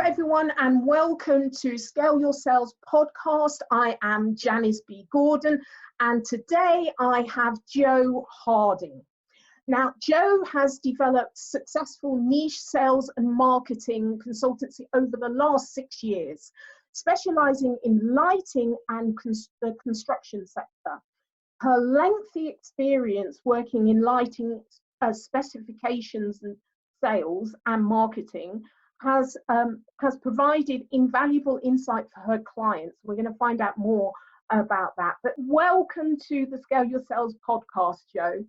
everyone, and welcome to Scale Your Sales podcast. I am Janice B. Gordon, and today I have Joe Harding. Now, Joe has developed successful niche sales and marketing consultancy over the last 6 years, specialising in lighting and the construction sector. Her lengthy experience working in lighting specifications and sales and marketing has provided invaluable insight for her clients. We're going to find out more about that. But welcome to the Scale Your Sales podcast, Joe.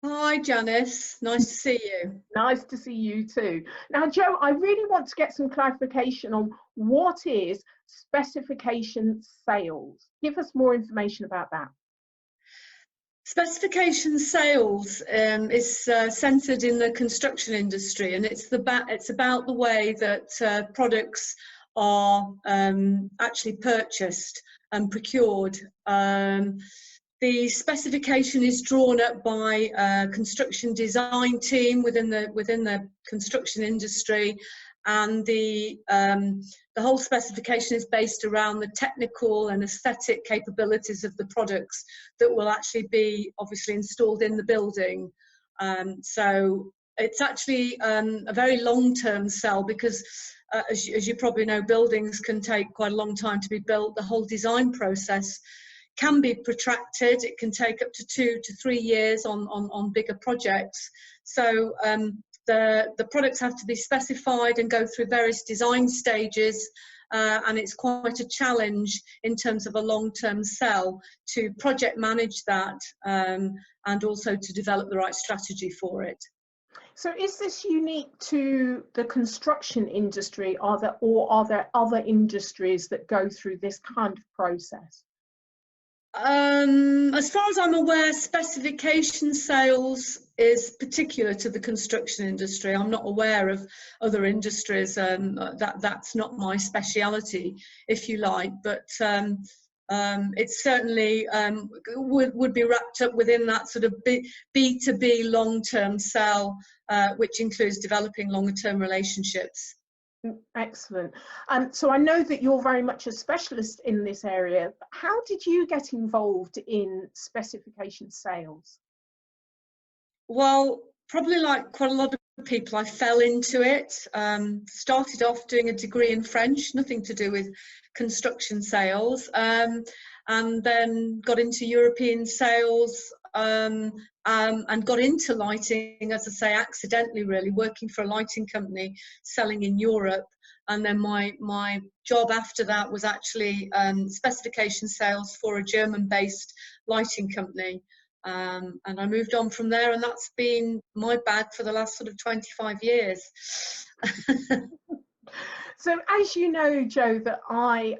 Hi, Janice. Nice to see you. Nice to see you too. Now, Joe, I really want to get some clarification on what is specification sales. Give us more information about that. Specification sales is centred in the construction industry, and it's about the way that products are actually purchased and procured. The specification is drawn up by a construction design team within the construction industry, and the whole specification is based around the technical and aesthetic capabilities of the products that will actually be obviously installed in the building. So it's actually a very long-term sell, because as you probably know, buildings can take quite a long time to be built. The whole design process can be protracted. It can take up to 2 to 3 years on bigger projects. So the products have to be specified and go through various design stages, and it's quite a challenge in terms of a long-term sell to project manage that and also to develop the right strategy for it. So is this unique to the construction industry, or are there other industries that go through this kind of process? As far as I'm aware, specification sales is particular to the construction industry. I'm not aware of other industries. That's not my speciality, if you like, but it certainly would be wrapped up within that sort of B2B long-term sell, which includes developing longer-term relationships. Excellent. So I know that you're very much a specialist in this area. How did you get involved in specification sales? Well, probably like quite a lot of people, I fell into it. Started off doing a degree in French, nothing to do with construction sales, and then got into European sales and got into lighting, as I say, accidentally really, working for a lighting company selling in Europe. And then my job after that was actually specification sales for a German-based lighting company. And I moved on from there, and that's been my bag for the last sort of 25 years. So as you know, Joe, that I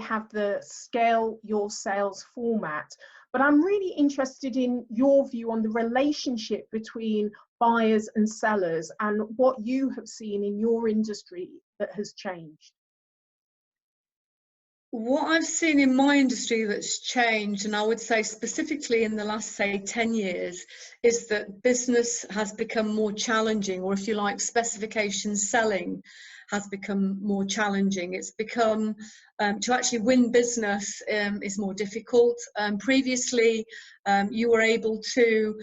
have the Scale Your Sales format, but I'm really interested in your view on the relationship between buyers and sellers and what you have seen in your industry that has changed. What I've seen in my industry that's changed, and I would say specifically in the last, say, 10 years, is that business has become more challenging, or if you like, specification selling has become more challenging. It's become, to actually win business is more difficult. Previously, you were able to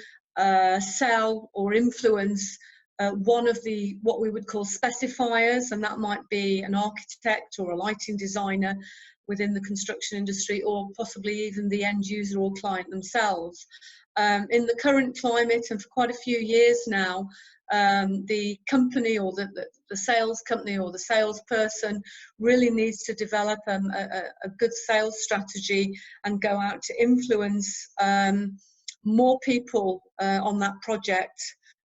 sell or influence one of the what we would call specifiers, and that might be an architect or a lighting designer within the construction industry, or possibly even the end user or client themselves. In the current climate, and for quite a few years now, the company or the sales company or the salesperson really needs to develop a good sales strategy and go out to influence more people on that project,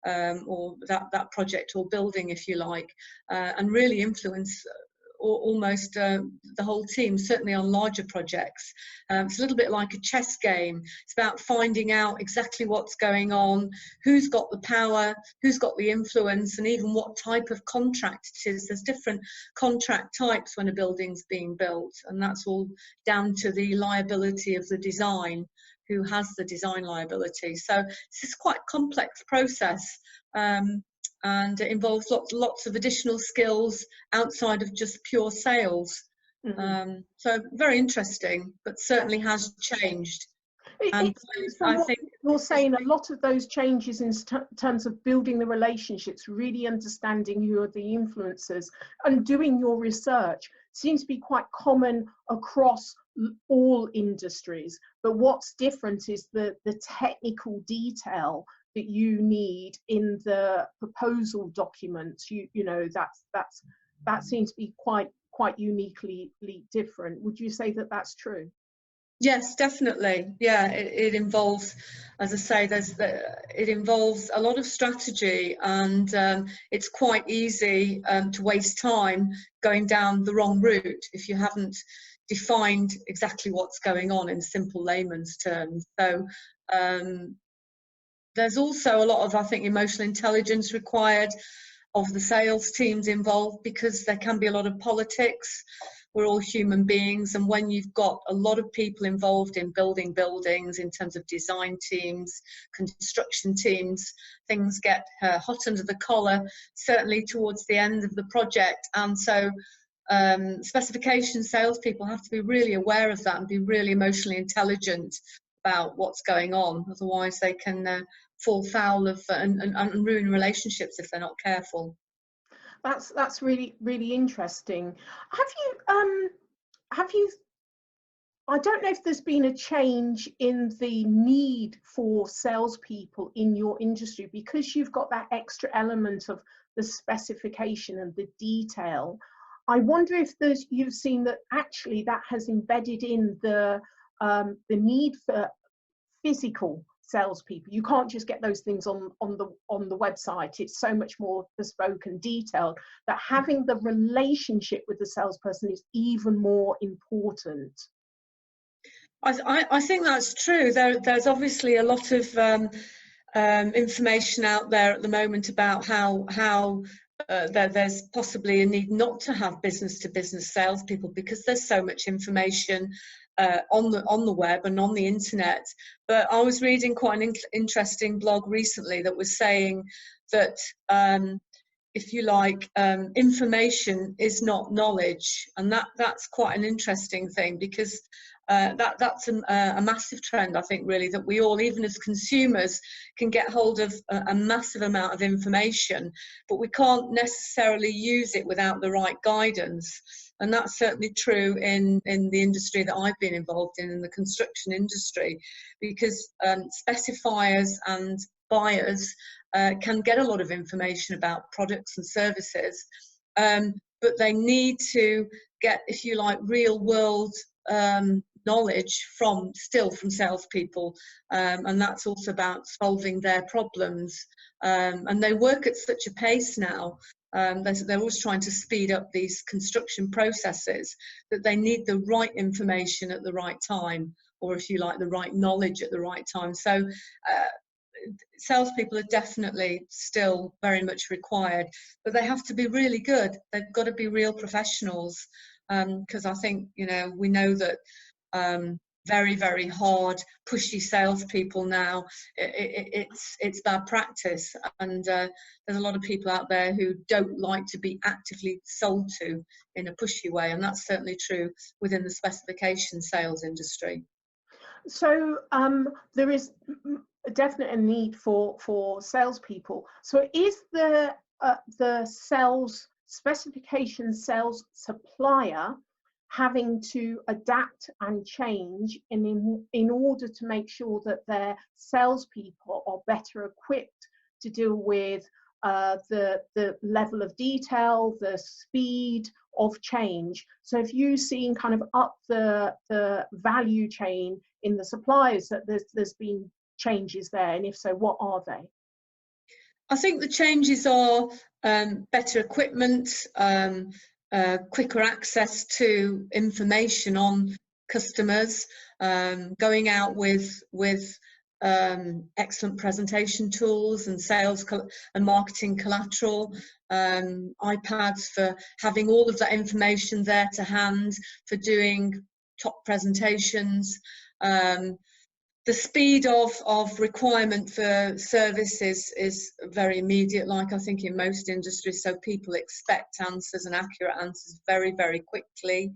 or that project or building, if you like, and really influence almost the whole team, certainly on larger projects. It's a little bit like a chess game. It's about finding out exactly what's going on, who's got the power, who's got the influence, and even what type of contract it is. There's different contract types when a building's being built, and that's all down to the liability of the design, who has the design liability. So this is quite a complex process. and it involves lots of additional skills outside of just pure sales. So very interesting, but certainly has changed. And It seems from I what think you're saying, a lot of those changes in terms of building the relationships, really understanding who are the influencers and doing your research seems to be quite common across all industries. But what's different is the technical detail that you need in the proposal documents. You know, that seems to be quite uniquely different. Would you say that that's true? yes, definitely. Yeah, it involves, as I say, it involves a lot of strategy, and it's quite easy to waste time going down the wrong route if you haven't defined exactly what's going on in simple layman's terms. So there's also a lot of, I think, emotional intelligence required of the sales teams involved, because there can be a lot of politics. We're all human beings, and when you've got a lot of people involved in building buildings, in terms of design teams, construction teams, things get hot under the collar, certainly towards the end of the project. And so specification salespeople have to be really aware of that and be really emotionally intelligent about what's going on. Otherwise they can fall foul of and ruin relationships if they're not careful. That's really interesting. Have you I don't know if there's been a change in the need for salespeople in your industry, because you've got that extra element of the specification and the detail. I wonder if you've seen that actually that has embedded in the need for physical salespeople. You can't just get those things on the website. It's so much more bespoke and detailed that having the relationship with the salesperson is even more important. I think that's true. There's obviously a lot of information out there at the moment about how there's possibly a need not to have business-to-business salespeople, because there's so much information on the web and on the internet. But I was reading quite an interesting blog recently that was saying that if you like, information is not knowledge, and that's quite an interesting thing, because that's a massive trend, I think, really, that we all, even as consumers, can get hold of a massive amount of information, but we can't necessarily use it without the right guidance. And that's certainly true in the industry that I've been involved in the construction industry, because specifiers and buyers can get a lot of information about products and services, but they need to get, if you like, real world knowledge from salespeople, and that's also about solving their problems. And they work at such a pace now. They're always trying to speed up these construction processes, that they need the right information at the right time, or if you like, the right knowledge at the right time. So salespeople are definitely still very much required, but they have to be really good. They've got to be real professionals, because I think, you know, we know that very, very hard, pushy salespeople now, it's bad practice, and there's a lot of people out there who don't like to be actively sold to in a pushy way, and that's certainly true within the specification sales industry. So there is definitely a need for salespeople. So is the specification sales supplier having to adapt and change in order to make sure that their salespeople are better equipped to deal with the level of detail, the speed of change? So if you've seen kind of up the value chain in the suppliers that there's been changes there, and if so, what are they? I think the changes are better equipment, quicker access to information on customers, going out with excellent presentation tools and sales and marketing collateral, iPads for having all of that information there to hand for doing top presentations. the speed of requirement for service is very immediate, like I think in most industries, so people expect answers and accurate answers very, very quickly.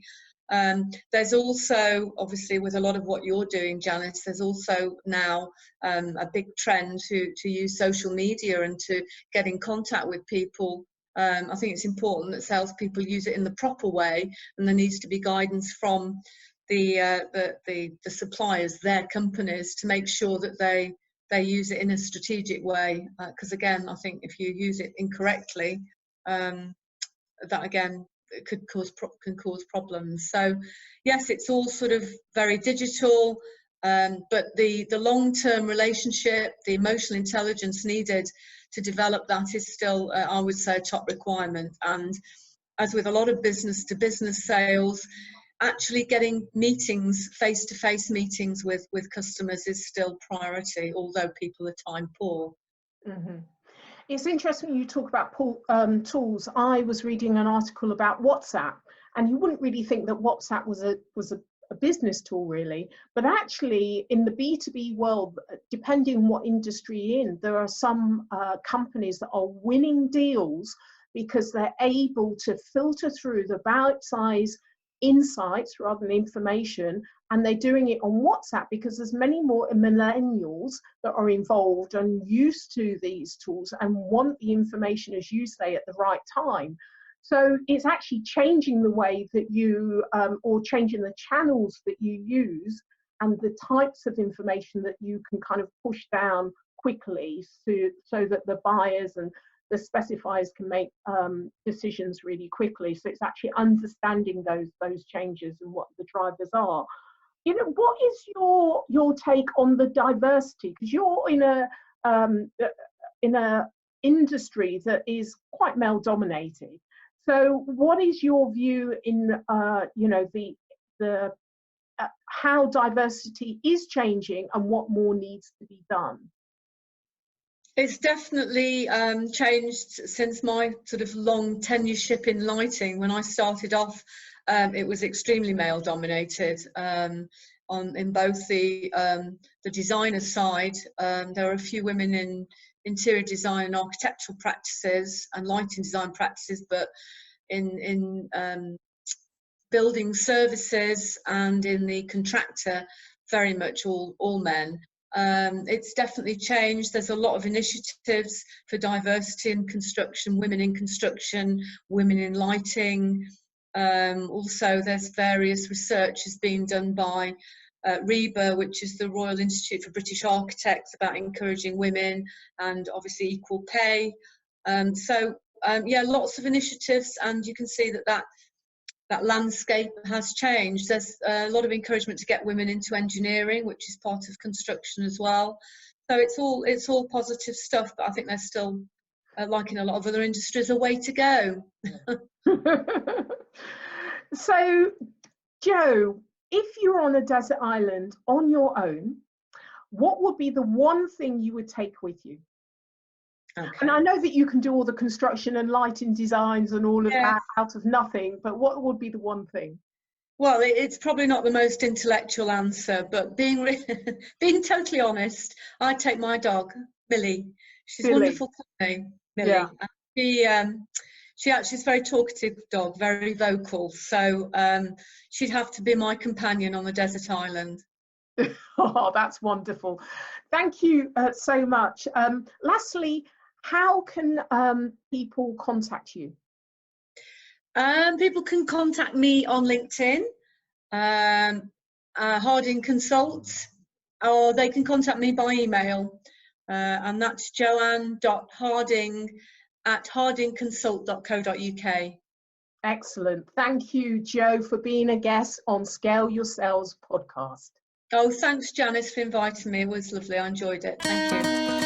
There's also, obviously, with a lot of what you're doing, Janice, there's also now a big trend to use social media and to get in contact with people. I think it's important that salespeople use it in the proper way, and there needs to be guidance from the suppliers, their companies, to make sure that they use it in a strategic way. Because again, I think if you use it incorrectly, that again can cause problems. So yes, it's all sort of very digital, but the long-term relationship, the emotional intelligence needed to develop that is still, I would say, a top requirement. And as with a lot of business-to-business sales, actually getting meetings, face-to-face meetings with customers is still priority, although people are time poor. Mm-hmm. It's interesting you talk about tools. I was reading an article about WhatsApp, and you wouldn't really think that WhatsApp was a business tool really, but actually in the B2B world, depending on what industry you're in, there are some companies that are winning deals because they're able to filter through the bite-sized insights rather than information, and they're doing it on WhatsApp because there's many more millennials that are involved and used to these tools and want the information, as you say, at the right time. So it's actually changing the way that you, or changing the channels that you use and the types of information that you can kind of push down quickly so that the buyers and the specifiers can make decisions really quickly. So it's actually understanding those changes and what the drivers are. You know, what is your take on the diversity? Because you're in a industry that is quite male dominated. So what is your view in you know, the how diversity is changing and what more needs to be done? It's definitely changed since my sort of long tenureship in lighting. When I started off, it was extremely male dominated. In both the designer side, there are a few women in interior design and architectural practices and lighting design practices, but in building services and in the contractor, very much all men. It's definitely changed. There's a lot of initiatives for diversity in construction, women in construction, women in lighting. Also, there's various research being done by RIBA, which is the Royal Institute for British Architects, about encouraging women and obviously equal pay. Yeah, lots of initiatives, and you can see that landscape has changed. There's a lot of encouragement to get women into engineering, which is part of construction as well. So it's all positive stuff, but I think there's still, like in a lot of other industries, a way to go. So, Joe, if you're on a desert island on your own, what would be the one thing you would take with you? Okay. And I know that you can do all the construction and lighting designs and all of that out of nothing, but what would be the one thing? Well, it's probably not the most intellectual answer, but being totally honest, I'd take my dog, Millie. She's a wonderful company, Millie. Yeah. She actually is a very talkative dog, very vocal. So she'd have to be my companion on the desert island. Oh, that's wonderful. Thank you so much. Lastly, how can people contact you? People can contact me on LinkedIn, Harding Consult, or they can contact me by email, and that's joanne.harding@hardingconsult.co.uk. Excellent. Thank you, Joe, for being a guest on Scale Your Sales podcast. Oh, thanks, Janice, for inviting me. It was lovely. I enjoyed it. Thank you.